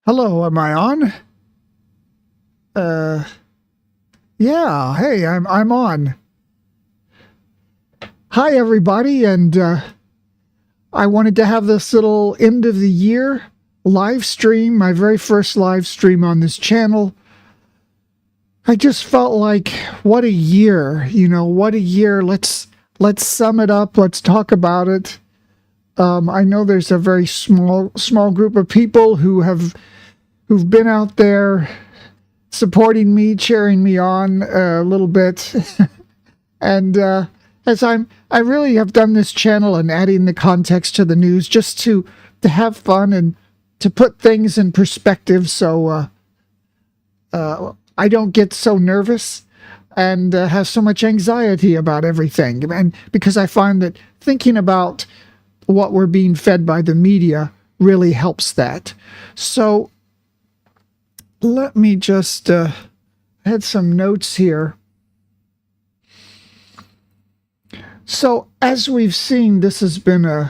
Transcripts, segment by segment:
Hello, am I on? Uh, yeah. Hey, I'm on. Hi, everybody, and I wanted to have this little end of the year live stream, my very first live stream on this channel. I just felt like, what a year, what a year. Let's sum it up. Let's talk about it. I know there's a very small group of people who've been out there supporting me, cheering me on a little bit. And I really have done this channel and adding the context to the news just to have fun and to put things in perspective, so I don't get so nervous and have so much anxiety about everything. And because I find that thinking about what we're being fed by the media really helps that. So let me just had some notes here. So as we've seen, this has been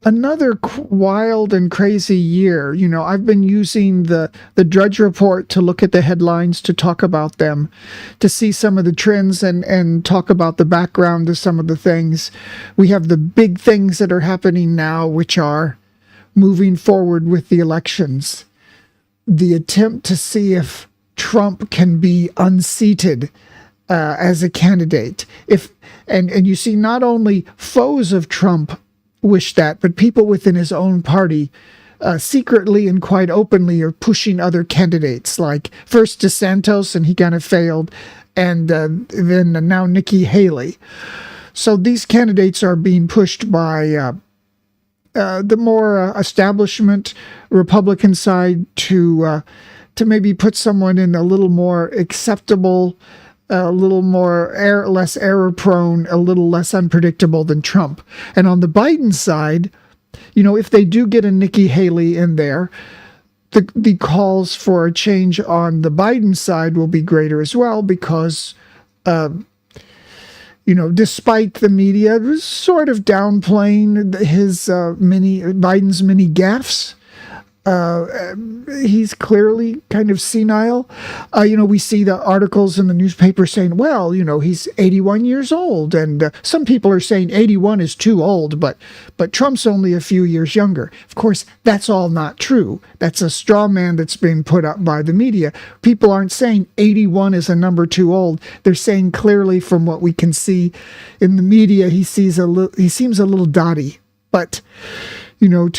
another wild and crazy year. I've been using the Drudge Report to look at the headlines, to talk about them, to see some of the trends and talk about the background to some of the things. We have the big things that are happening now, which are moving forward with the elections. The attempt to see if Trump can be unseated as a candidate. And you see, not only foes of Trump wish that, but people within his own party secretly and quite openly are pushing other candidates, like first DeSantis, and he kind of failed, and then now Nikki Haley. So these candidates are being pushed by the more establishment Republican side to maybe put someone in a little more acceptable, a little more less error prone, a little less unpredictable than Trump. And on the Biden side, if they do get a Nikki Haley in there, the calls for a change on the Biden side will be greater as well, because despite the media sort of downplaying Biden's many gaffes, he's clearly kind of senile. We see the articles in the newspaper saying, well, he's 81 years old, and some people are saying 81 is too old, but Trump's only a few years younger. Of course, that's all not true. That's a straw man that's being put up by the media. People aren't saying 81 is a number too old. They're saying clearly, from what we can see in the media, he seems a little dotty, but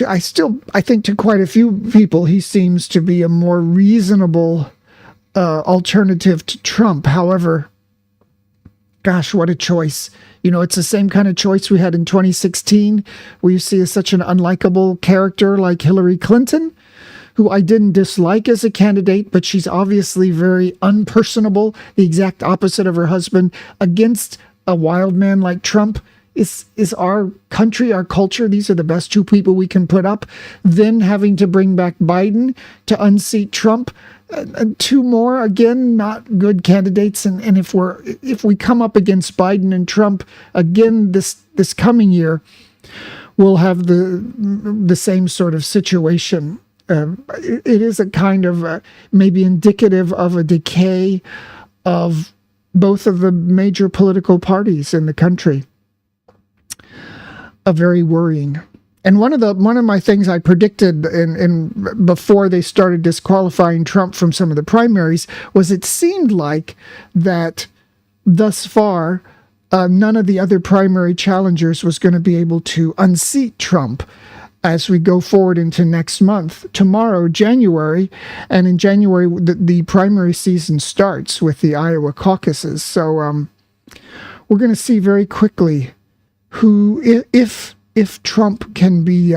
I think to quite a few people, he seems to be a more reasonable alternative to Trump. However, gosh, what a choice. It's the same kind of choice we had in 2016, where you see such an unlikable character like Hillary Clinton, who I didn't dislike as a candidate, but she's obviously very unpersonable, the exact opposite of her husband, against a wild man like Trump. Is our country, our culture, these are the best two people we can put up. Then having to bring back Biden to unseat Trump, two more, again, not good candidates. And if we come up against Biden and Trump again this coming year, we'll have the same sort of situation. It is a kind of maybe indicative of a decay of both of the major political parties in the country. Very worrying. And one of my things I predicted in before they started disqualifying Trump from some of the primaries was, it seemed like that thus far none of the other primary challengers was going to be able to unseat Trump as we go forward into next month. Tomorrow, January, and in January the primary season starts with the Iowa caucuses. So we're going to see very quickly who, if Trump can be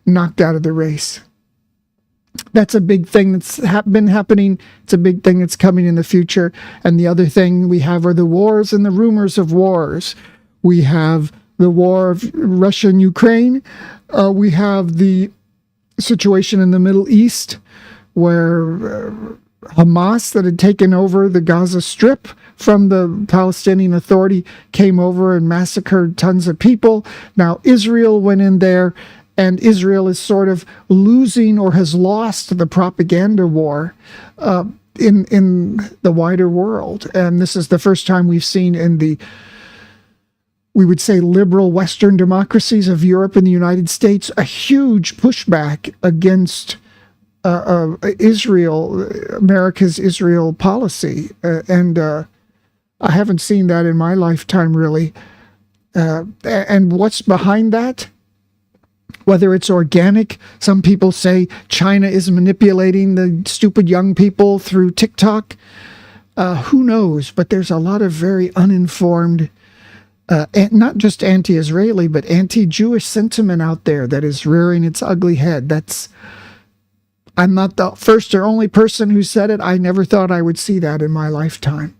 knocked out of the race. That's a big thing that's been happening. It's a big thing that's coming in the future. And the other thing we have are the wars and the rumors of wars. We have the war of Russia and Ukraine. We have the situation in the Middle East, where Hamas, that had taken over the Gaza Strip from the Palestinian Authority, came over and massacred tons of people. Now Israel went in there and Israel is sort of losing or has lost the propaganda war in the wider world. And this is the first time we've seen in the, we would say, liberal Western democracies of Europe and the United States, a huge pushback against Israel, America's Israel policy. And I haven't seen that in my lifetime, really. And what's behind that? Whether it's organic, some people say China is manipulating the stupid young people through TikTok. Who knows? But there's a lot of very uninformed, not just anti-Israeli, but anti-Jewish sentiment out there that is rearing its ugly head. I'm not the first or only person who said it. I never thought I would see that in my lifetime.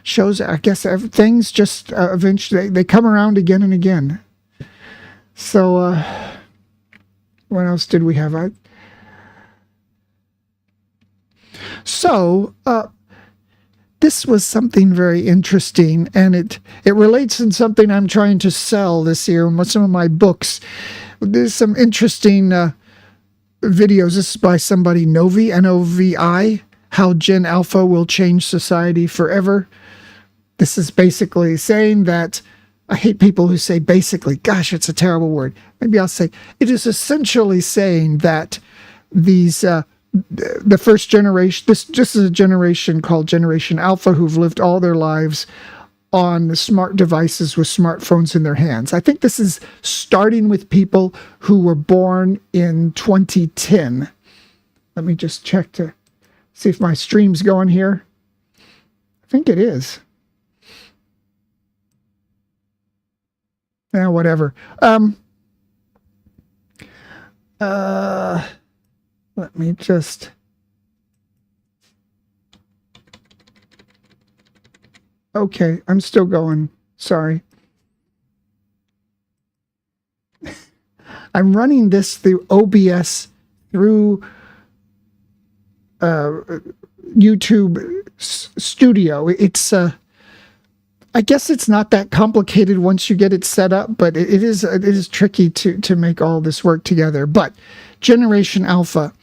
Shows, I guess, things just eventually, they come around again and again. So, what else did we have? This was something very interesting, and it relates in something I'm trying to sell this year, some of my books. There's some interesting videos. This is by somebody, Novi, N-O-V-I, How Gen Alpha Will Change Society Forever. This is basically saying that, I hate people who say basically, gosh, it's a terrible word. Maybe I'll say, it is essentially saying that these, the first generation, this is a generation called Generation Alpha who've lived all their lives on smart devices with smartphones in their hands. I think this is starting with people who were born in 2010. Let me just check to see if my stream's going here. I think it is. Yeah, whatever. Let me just... Okay, I'm still going. Sorry. I'm running this through OBS, through YouTube Studio. It's I guess it's not that complicated once you get it set up, but it is tricky to make all this work together. But Generation Alpha,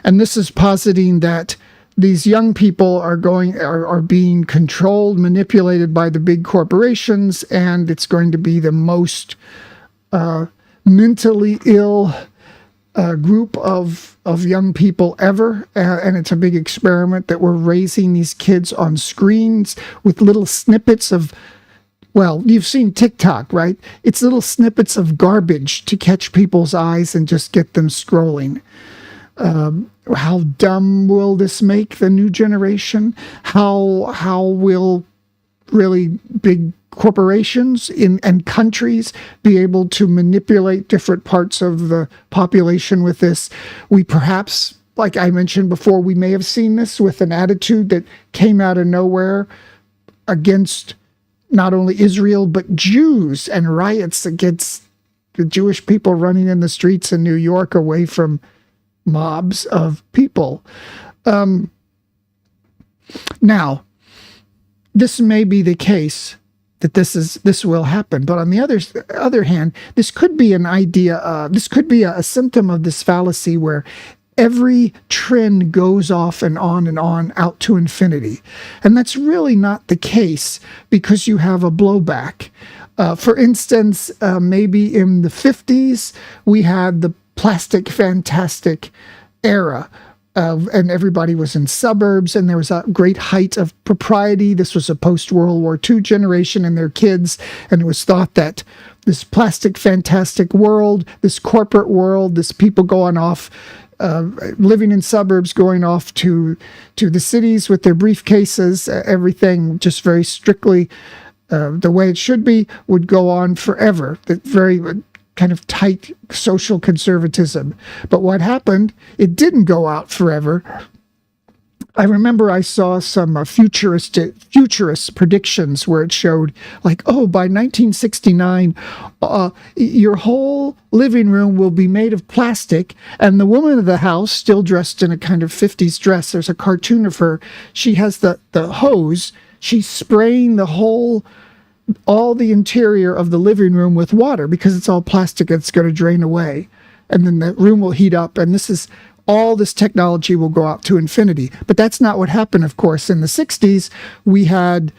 and this is positing that these young people are being controlled, manipulated by the big corporations, and it's going to be the most mentally ill group of young people ever, and it's a big experiment that we're raising these kids on screens with little snippets of, well, you've seen TikTok, right? It's little snippets of garbage to catch people's eyes and just get them scrolling. How dumb will this make the new generation? How will really big corporations and countries be able to manipulate different parts of the population with this? We perhaps, like I mentioned before, we may have seen this with an attitude that came out of nowhere against not only Israel, but Jews, and riots against the Jewish people running in the streets in New York away from mobs of people. Now, this may be the case that this will happen, but on the other hand, this could be an idea. This could be a symptom of this fallacy where every trend goes off and on out to infinity, and that's really not the case because you have a blowback. For instance, maybe in the 50s we had the plastic fantastic era. And everybody was in suburbs, and there was a great height of propriety. This was a post-World War II generation and their kids, and it was thought that this plastic fantastic world, this corporate world, this people going off, living in suburbs, going off to the cities with their briefcases, everything just very strictly the way it should be, would go on forever. That very kind of tight social conservatism. But what happened, it didn't go out forever. I remember I saw some futurist predictions where it showed, like, oh, by 1969, your whole living room will be made of plastic, and the woman of the house, still dressed in a kind of 50s dress, there's a cartoon of her, she has the hose, she's spraying all the interior of the living room with water because it's all plastic, it's going to drain away. and then the room will heat up, and all this technology will go out to infinity. But that's not what happened, of course. In the 60s, we had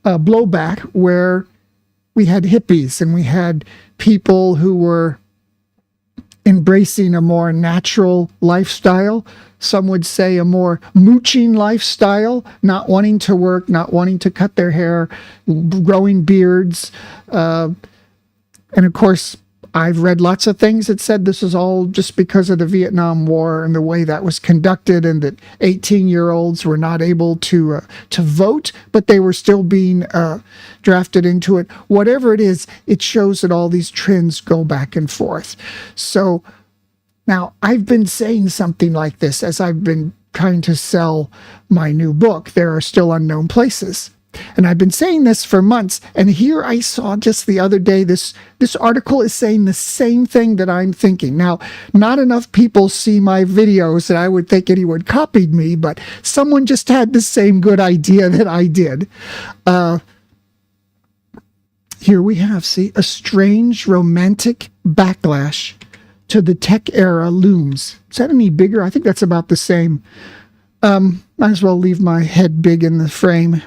a blowback where we had hippies and we had people who were embracing a more natural lifestyle. Some would say a more mooching lifestyle, not wanting to work, not wanting to cut their hair, growing beards. And of course, I've read lots of things that said this is all just because of the Vietnam War and the way that was conducted, and that 18-year-olds were not able to vote, but they were still being drafted into it. Whatever it is, it shows that all these trends go back and forth. So now I've been saying something like this as I've been trying to sell my new book, There Are Still Unknown Places. And I've been saying this for months, and here I saw just the other day, this article is saying the same thing that I'm thinking. Now, not enough people see my videos that I would think anyone copied me, but someone just had the same good idea that I did. Here we have, see, a strange romantic backlash to the tech era looms. Is that any bigger? I think that's about the same. Might as well leave my head big in the frame.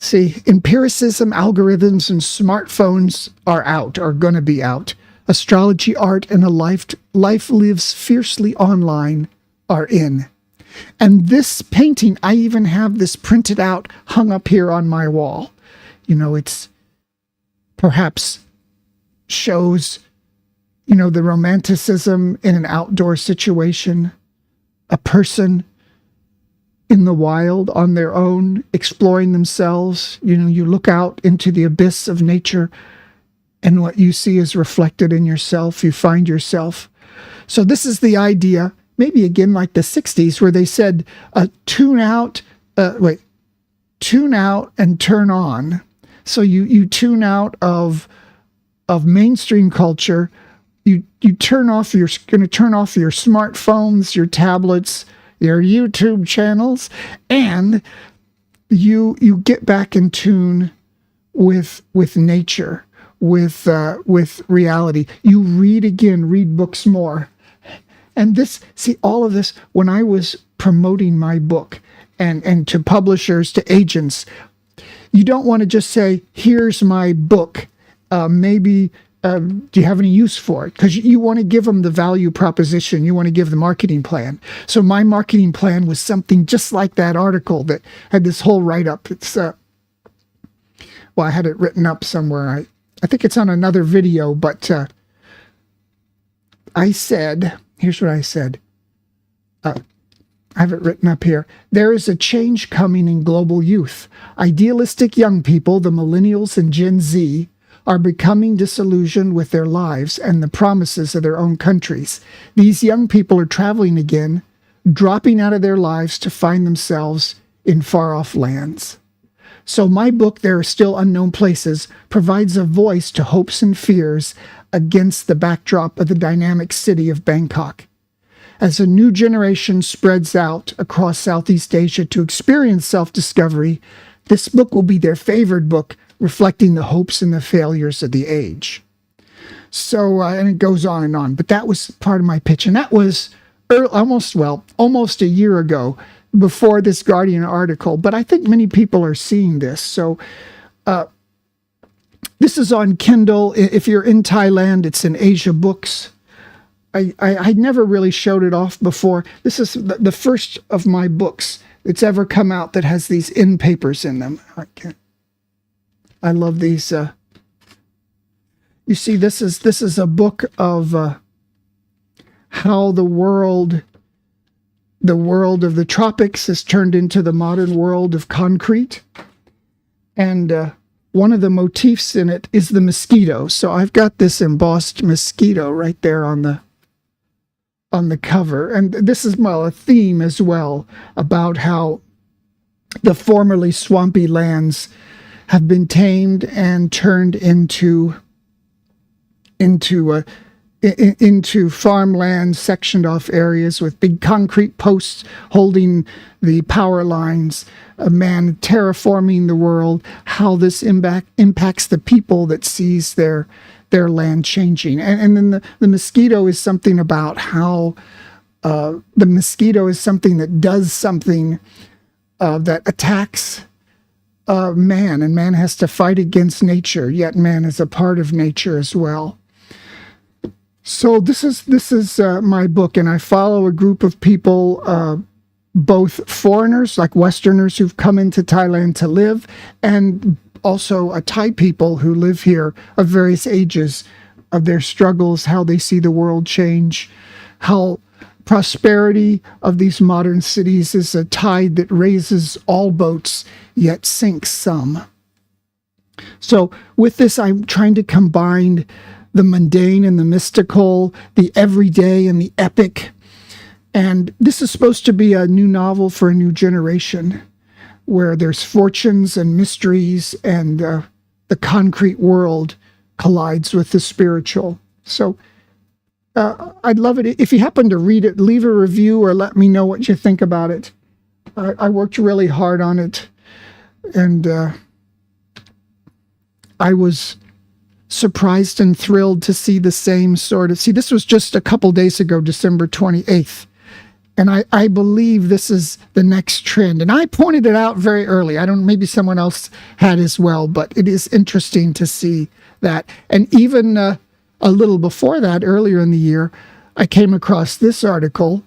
See, empiricism, algorithms, and smartphones are going to be out. Astrology, art, and a life lives fiercely online are in. And this painting, I even have this printed out, hung up here on my wall. You know, it's perhaps shows, you know, the romanticism in an outdoor situation, a person in the wild on their own, exploring themselves. You know, you look out into the abyss of nature and what you see is reflected in yourself. You find yourself. So this is the idea, maybe again like the 60s, where they said, tune out and turn on. So you tune out of mainstream culture. You turn off going to turn off your smartphones, your tablets, your YouTube channels, and you get back in tune with nature, with reality. You read books more. And all of this, when I was promoting my book and to publishers, to agents, you don't want to just say, here's my book. Maybe do you have any use for it? Because you want to give them the value proposition. You want to give the marketing plan. So my marketing plan was something just like that article that had this whole write-up. It's well, I had it written up somewhere. I think it's on another video, but I said, here's what I said. I have it written up here. There is a change coming in global youth. Idealistic young people, the millennials and Gen Z, are becoming disillusioned with their lives and the promises of their own countries. These young people are traveling again, dropping out of their lives to find themselves in far-off lands. So my book, There Are Still Unknown Places, provides a voice to hopes and fears against the backdrop of the dynamic city of Bangkok. As a new generation spreads out across Southeast Asia to experience self-discovery, this book will be their favorite book, reflecting the hopes and the failures of the age. So, and it goes on and on. But that was part of my pitch. And that was almost a year ago, before this Guardian article. But I think many people are seeing this. So this is on Kindle. If you're in Thailand, it's in Asia Books. I never really showed it off before. This is the first of my books that's ever come out that has these end papers in them. I love these. You see, this is a book of how the world of the tropics has turned into the modern world of concrete. And one of the motifs in it is the mosquito. So I've got this embossed mosquito right there on the cover. And this is, well, a theme as well about how the formerly swampy lands have been tamed and turned into farmland, sectioned off areas with big concrete posts holding the power lines, a man terraforming the world, how this impacts the people that sees their their land changing. And then the mosquito is something about how the mosquito is something that does something that attacks man, and man has to fight against nature, yet man is a part of nature as well. So this is my book, and I follow a group of people, both foreigners, like Westerners who've come into Thailand to live, and also Thai people who live here of various ages, of their struggles, how they see the world change, how prosperity of these modern cities is a tide that raises all boats, yet sinks some. So with this, I'm trying to combine the mundane and the mystical, the everyday and the epic. And this is supposed to be a new novel for a new generation, where there's fortunes and mysteries, and the concrete world collides with the spiritual. So I'd love it if you happen to read it. Leave a review or let me know what you think about it. I worked really hard on it, and I was surprised and thrilled to see the same sort of... See, this was just a couple days ago, December 28th. And I believe this is the next trend. And I pointed it out very early. Maybe someone else had as well, but it is interesting to see that. And even a little before that, earlier in the year, I came across this article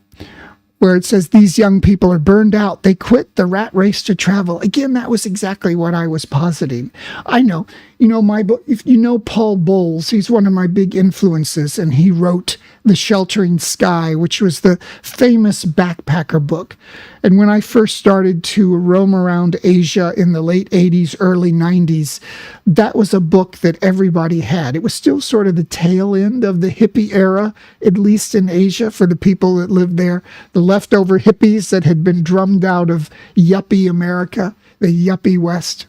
where it says these young people are burned out. They quit the rat race to travel. Again, that was exactly what I was positing. I know, my book, if you know Paul Bowles, he's one of my big influences, and he wrote The Sheltering Sky, which was the famous backpacker book. And when I first started to roam around Asia in the late 80s, early 90s, that was a book that everybody had. It was still sort of the tail end of the hippie era, at least in Asia, for the people that lived there. The leftover hippies that had been drummed out of yuppie America, the yuppie West.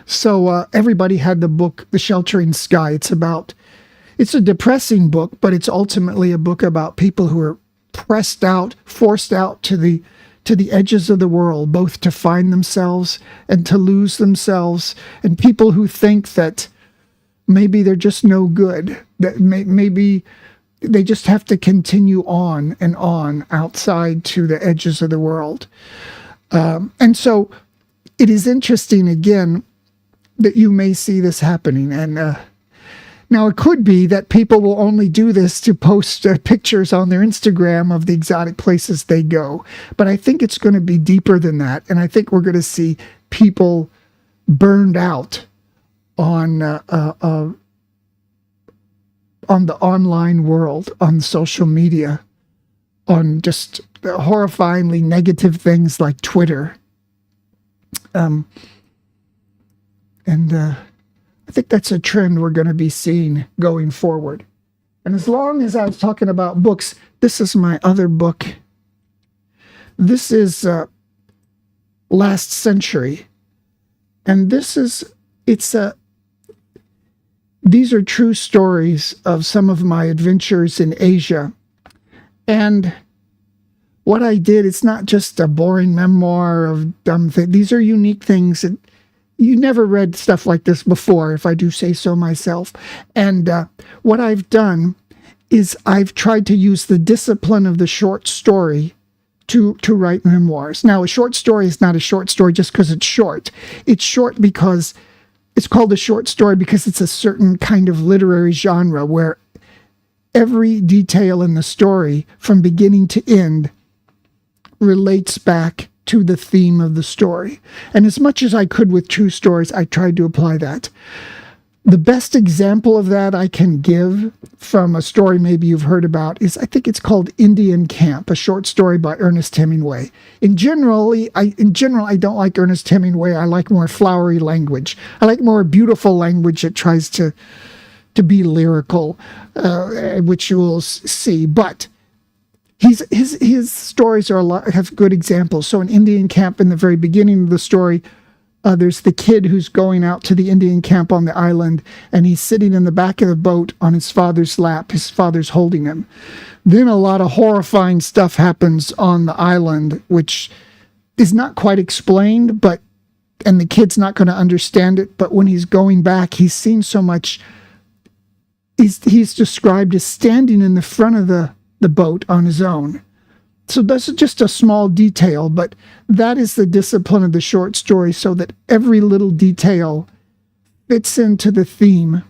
So everybody had the book, The Sheltering Sky. It's a depressing book, but it's ultimately a book about people who are pressed out, forced out to the edges of the world, both to find themselves and to lose themselves, and people who think that maybe they're just no good, that maybe they just have to continue on and on outside to the edges of the world. And so it is interesting, again, that you may see this happening. And now, it could be that people will only do this to post pictures on their Instagram of the exotic places they go. But I think it's going to be deeper than that. And I think we're going to see people burned out on the online world, on social media, on just horrifyingly negative things like Twitter. I think that's a trend we're going to be seeing going forward. And as long as I was talking about books, this is my other book. This is Last Century. And these are true stories of some of my adventures in Asia. And what I did, it's not just a boring memoir of dumb things. These are unique things that you never read stuff like this before, if I do say so myself. And what I've done is I've tried to use the discipline of the short story to write memoirs. Now, a short story is not a short story just because it's short. It's short because it's called a short story because it's a certain kind of literary genre where every detail in the story, from beginning to end, relates back to the theme of the story. And as much as I could with true stories, I tried to apply that. The best example of that I can give from a story maybe you've heard about is, I think it's called Indian Camp, a short story by Ernest Hemingway. In general, I don't like Ernest Hemingway. I like more flowery language. I like more beautiful language that tries to be lyrical, which you will see. But his stories have good examples. So in Indian Camp, in the very beginning of the story, there's the kid who's going out to the Indian camp on the island, and he's sitting in the back of the boat on his father's lap. His father's holding him. Then a lot of horrifying stuff happens on the island, which is not quite explained, and the kid's not going to understand it. But when he's going back, he's seen so much he's described as standing in the front of the boat on his own. So that's just a small detail, but that is the discipline of the short story, so that every little detail fits into the theme.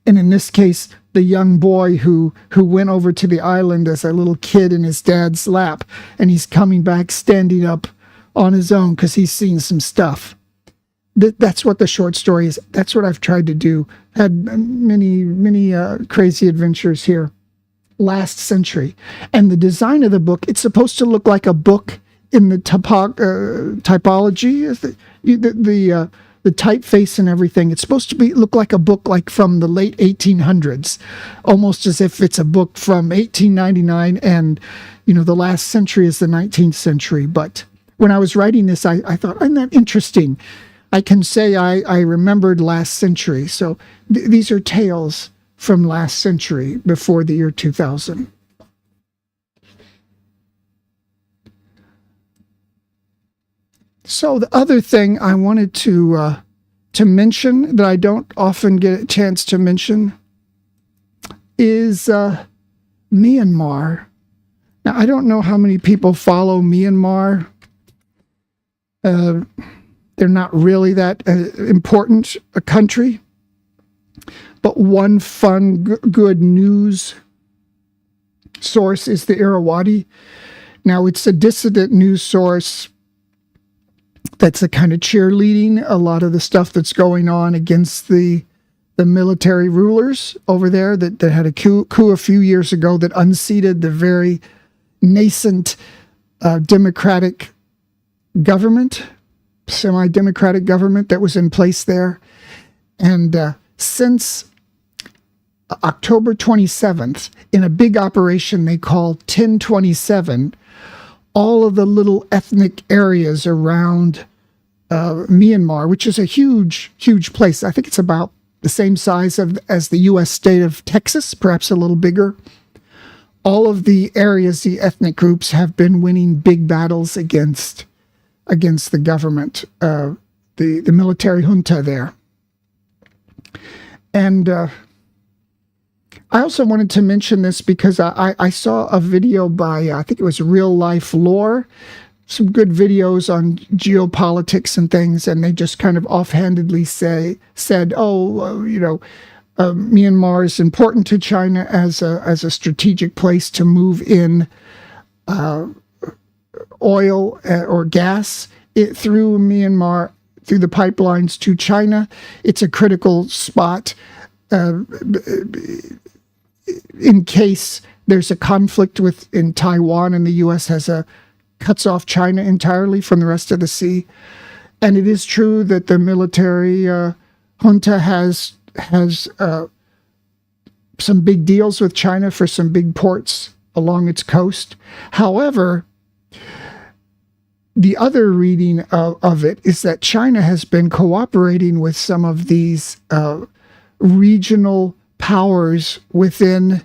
And in this case, the young boy who went over to the island as a little kid in his dad's lap, and he's coming back standing up on his own because he's seen some stuff. That's what the short story is. That's what I've tried to do. Had many crazy adventures here. Last century. And the design of the book, it's supposed to look like a book in the typology, the typeface and everything. It's supposed to look like a book like from the late 1800s, almost as if it's a book from 1899 and, the last century is the 19th century. But when I was writing this, I thought, isn't that interesting? I can say I remembered last century. So these are tales from last century, before the year 2000. So the other thing I wanted to mention that I don't often get a chance to mention is Myanmar. Now, I don't know how many people follow Myanmar. They're not really that important a country. But one fun, good news source is the Irrawaddy. Now, it's a dissident news source that's a kind of cheerleading a lot of the stuff that's going on against the military rulers over there that had a coup a few years ago that unseated the very nascent democratic government, semi-democratic government that was in place there. And since October 27th, in a big operation they call 1027, all of the little ethnic areas around Myanmar, which is a huge, huge place. I think it's about the same size as the U.S. state of Texas, perhaps a little bigger. All of the areas, the ethnic groups, have been winning big battles against the government, the military junta there. And I also wanted to mention this because I saw a video by, I think it was Real Life Lore, some good videos on geopolitics and things, and they just kind of offhandedly said, Myanmar is important to China as a strategic place to move in oil or gas through Myanmar, through the pipelines to China. It's a critical spot in case there's a conflict in Taiwan and the U.S. cuts off China entirely from the rest of the sea. And it is true that the military junta has some big deals with China for some big ports along its coast. However, the other reading of it is that China has been cooperating with some of these regional powers within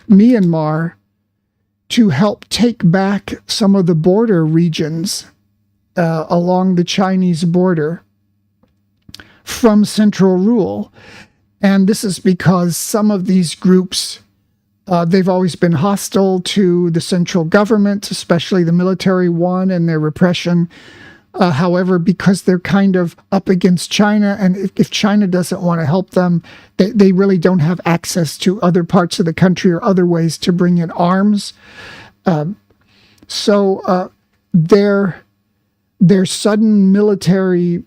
Myanmar to help take back some of the border regions along the Chinese border from central rule. And this is because some of these groups, they've always been hostile to the central government, especially the military one and their repression. However, because they're kind of up against China, and if China doesn't want to help them, they really don't have access to other parts of the country or other ways to bring in arms. So their sudden military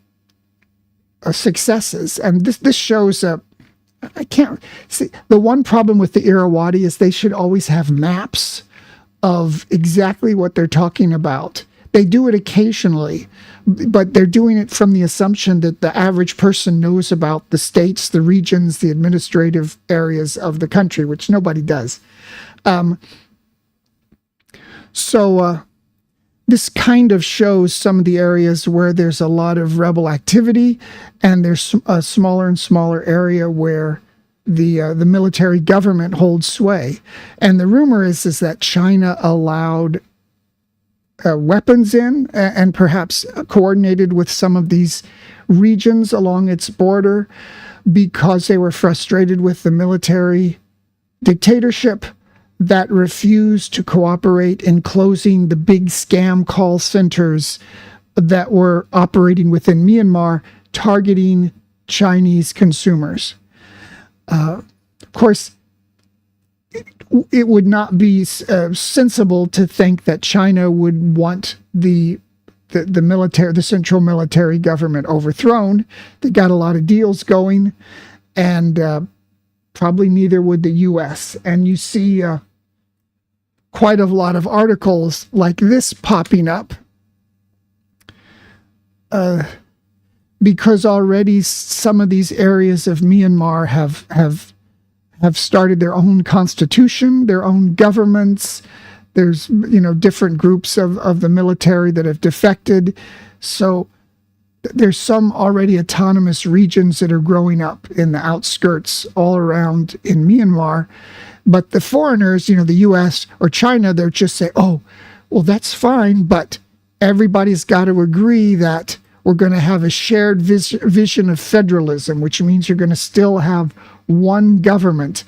successes, and this shows I can't see. The one problem with the Irrawaddy is they should always have maps of exactly what they're talking about. They do it occasionally, but they're doing it from the assumption that the average person knows about the states, the regions, the administrative areas of the country, which nobody does. So this kind of shows some of the areas where there's a lot of rebel activity, and there's a smaller and smaller area where the military government holds sway. And the rumor is that China allowed weapons in, and perhaps coordinated with some of these regions along its border. because they were frustrated with the military dictatorship that refused to cooperate in closing the big scam call centers that were operating within Myanmar, targeting Chinese consumers. Of course, it would not be sensible to think that China would want the military, the central military government overthrown. They got a lot of deals going, and probably neither would the U.S. And you see quite a lot of articles like this popping up because already some of these areas of Myanmar have started their own constitution, their own governments. There's, different groups of the military that have defected. So there's some already autonomous regions that are growing up in the outskirts all around in Myanmar. But the foreigners, the U.S. or China, they're just say, oh, well, that's fine, but everybody's got to agree that we're going to have a shared vision of federalism, which means you're going to still have one government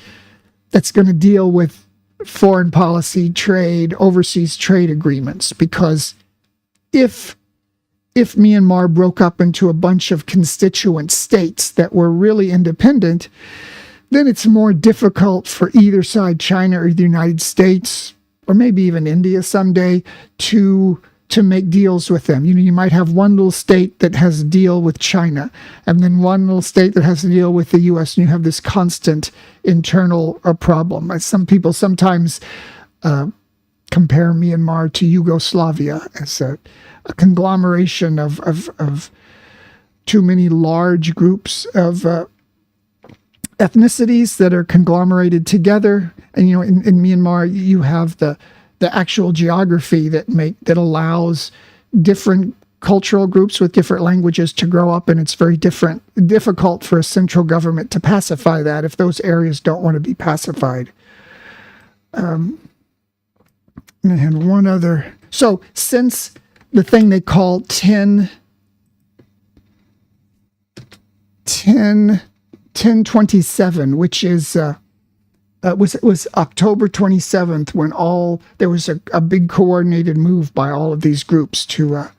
that's going to deal with foreign policy, trade, overseas trade agreements. Because if Myanmar broke up into a bunch of constituent states that were really independent, then it's more difficult for either side, China or the United States, or maybe even India someday, to make deals with them. You might have one little state that has a deal with China, and then one little state that has a deal with the U.S., and you have this constant internal problem. Some people sometimes compare Myanmar to Yugoslavia as a conglomeration of too many large groups of ethnicities that are conglomerated together. And in Myanmar, you have the actual geography that allows different cultural groups with different languages to grow up, and it's very difficult for a central government to pacify that if those areas don't want to be pacified. And one other. So since the thing they call 1027, which is was October 27th when there was a big coordinated move by all of these groups to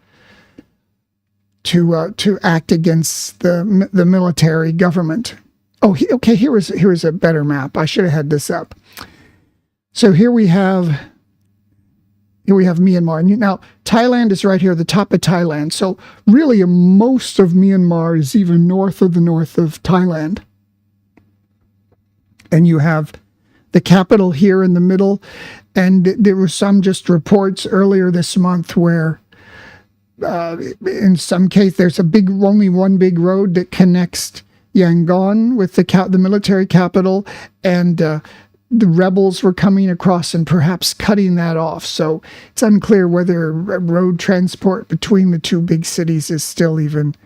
act against the military government. Oh, okay. Here is a better map. I should have had this up. So here we have Myanmar. Now Thailand is right here, the top of Thailand. So really, most of Myanmar is even north of Thailand, and you have the capital here in the middle. And there were some just reports earlier this month where in some case there's only one big road that connects Yangon with the military capital, and the rebels were coming across and perhaps cutting that off. So it's unclear whether road transport between the two big cities is still even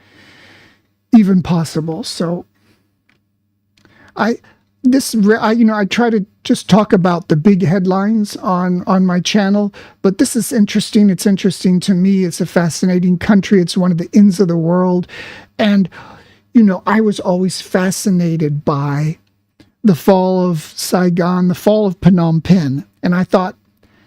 possible. So I try to just talk about the big headlines on my channel, but this is interesting. It's interesting to me. It's a fascinating country. It's one of the ends of the world. And, I was always fascinated by the fall of Saigon, the fall of Phnom Penh. And I thought,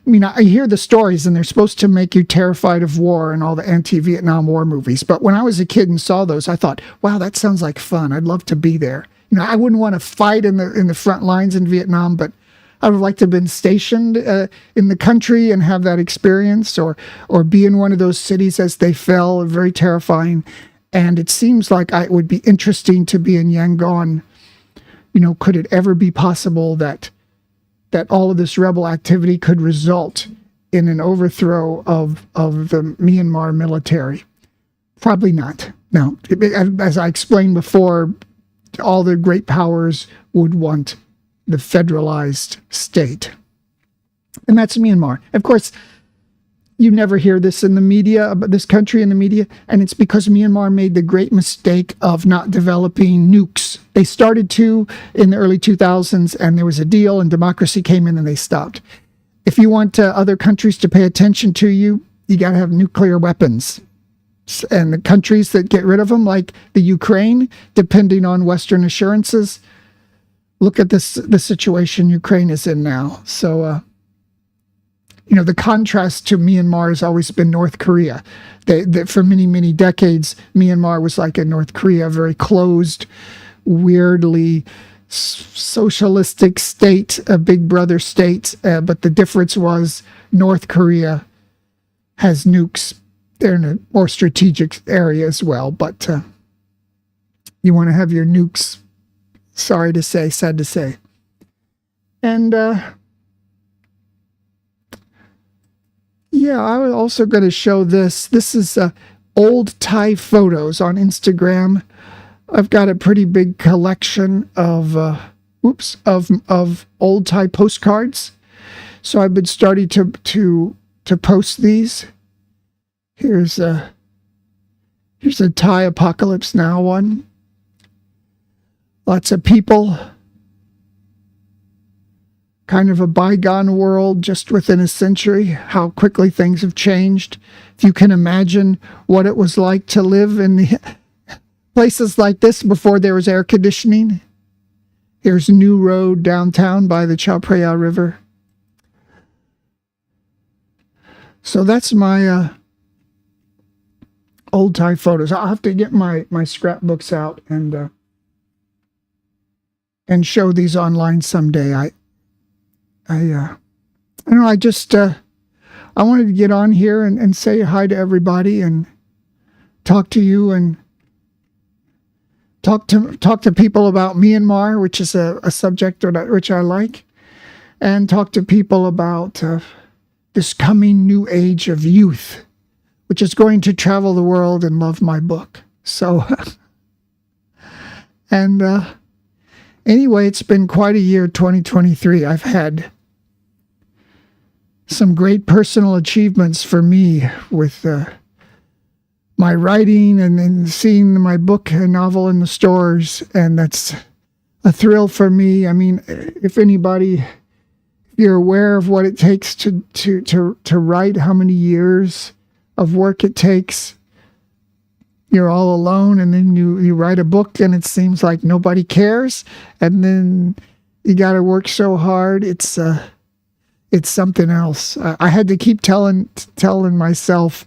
I hear the stories and they're supposed to make you terrified of war and all the anti-Vietnam War movies. But when I was a kid and saw those, I thought, wow, that sounds like fun. I'd love to be there. I wouldn't want to fight in the front lines in Vietnam, but I would like to have been stationed in the country and have that experience, or be in one of those cities as they fell. Very terrifying. And it seems like it would be interesting to be in Yangon. Could it ever be possible that all of this rebel activity could result in an overthrow of the Myanmar military? Probably not. No, as I explained before, all the great powers would want the federalized state. And that's Myanmar. Of course, you never hear this in the media, about this country in the media, and it's because Myanmar made the great mistake of not developing nukes. They started to in the early 2000s, and there was a deal, and democracy came in, and they stopped. If you want other countries to pay attention to you, you got to have nuclear weapons. and the countries that get rid of them, like the Ukraine, depending on Western assurances. Look at the situation Ukraine is in now. So, the contrast to Myanmar has always been North Korea. For many, many decades, Myanmar was like a North Korea, a very closed, weirdly socialistic state, a big brother state. But the difference was North Korea has nukes. They're in a more strategic area as well. But you want to have your nukes, sorry to say, sad to say. And yeah, I was also going to show this. This is old Thai photos on Instagram. I've got a pretty big collection of old Thai postcards. So I've been starting to post these. Here's a Thai Apocalypse Now one. Lots of people. Kind of a bygone world just within a century, how quickly things have changed. If you can imagine what it was like to live in places like this before there was air conditioning. Here's a new road downtown by the Chao Phraya River. So that's my old Thai photos. I'll have to get my scrapbooks out and show these online someday. I don't know, I wanted to get on here and say hi to everybody and talk to you and talk to people about Myanmar, which is a subject which I like, and talk to people about this coming new age of youth, which is going to travel the world and love my book. So, and anyway, it's been quite a year, 2023. I've had some great personal achievements for me with my writing and seeing my book and novel in the stores, and that's a thrill for me. I mean, if you're aware of what it takes to write, how many years of work it takes, you're all alone, and then you write a book and it seems like nobody cares, and then you got to work so hard. It's something else. I had to keep telling myself,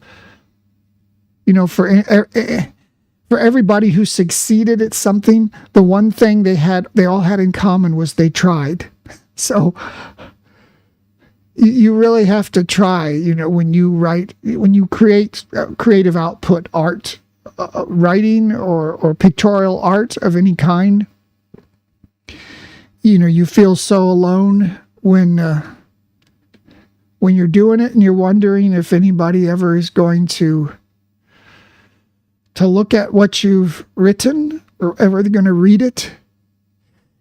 for everybody who succeeded at something, the one thing they all had in common was they tried. So you really have to try, when you write, when you create creative output, art, writing or pictorial art of any kind. You feel so alone when you're doing it, and you're wondering if anybody ever is going to look at what you've written, or ever they're going to read it.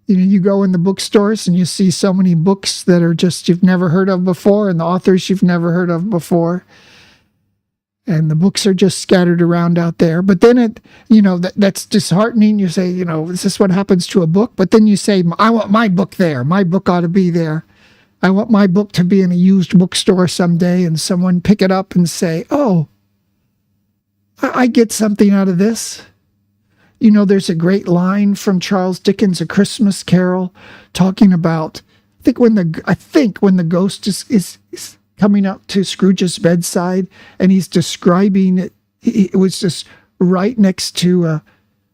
You go in the bookstores and you see so many books that are just you've never heard of before, and the authors you've never heard of before, and the books are just scattered around out there. But then that's disheartening. You say, is this what happens to a book? But then you say, I want my book there. My book ought to be there. I want my book to be in a used bookstore someday, and someone pick it up and say, oh, I get something out of this. There's a great line from Charles Dickens' A Christmas Carol, talking about, I think when the ghost is coming up to Scrooge's bedside, and he's describing it. It was just right next to,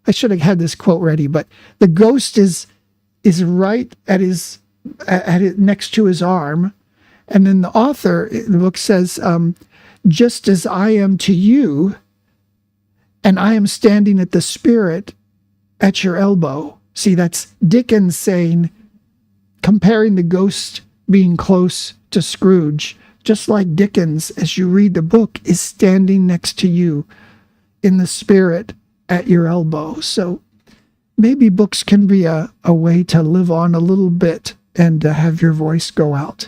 I should have had this quote ready, but the ghost is right at it next to his arm. And then the author, the book says, just as I am to you, and I am standing at the spirit at your elbow. See, that's Dickens saying, comparing the ghost being close to Scrooge, just like Dickens, as you read the book, is standing next to you in the spirit at your elbow. So maybe books can be a way to live on a little bit and have your voice go out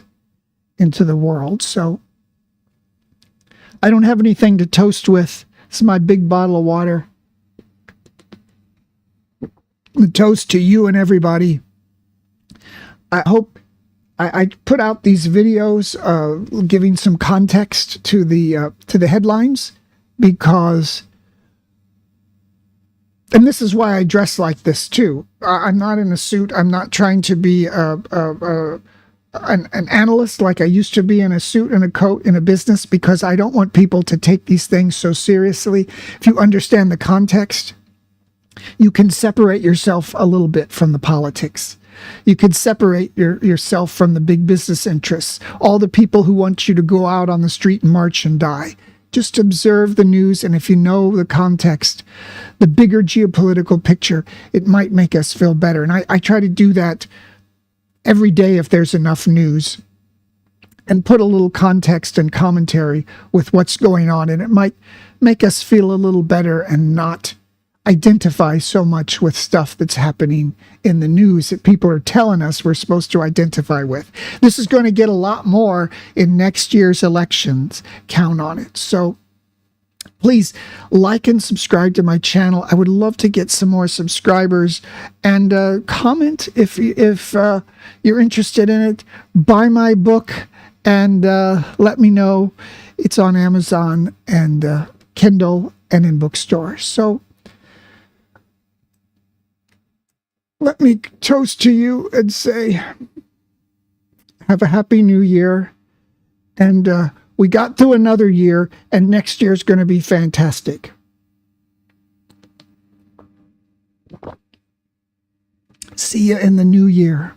into the world. So I don't have anything to toast with. This is my big bottle of water. The toast to you and everybody. I hope I put out these videos giving some context to the headlines, because And this is why I dress like this too. I'm not in a suit. I'm not trying to be an analyst like I used to be in a suit and a coat in a business, because I don't want people to take these things so seriously. If you understand the context, you can separate yourself a little bit from the politics. You can separate yourself from the big business interests, all the people who want you to go out on the street and march and die. Just observe the news, and if you know the context, the bigger geopolitical picture, it might make us feel better. And I try to do that every day if there's enough news, and put a little context and commentary with what's going on, and it might make us feel a little better and not identify so much with stuff that's happening in the news that people are telling us we're supposed to identify with. This is going to get a lot more in next year's elections. Count on it. So please like and subscribe to my channel. I would love to get some more subscribers, and comment if you're interested in it. Buy my book and let me know. It's on Amazon and Kindle and in bookstores. So let me toast to you and say, have a happy new year. And we got through another year, and next year's going to be fantastic. See you in the new year.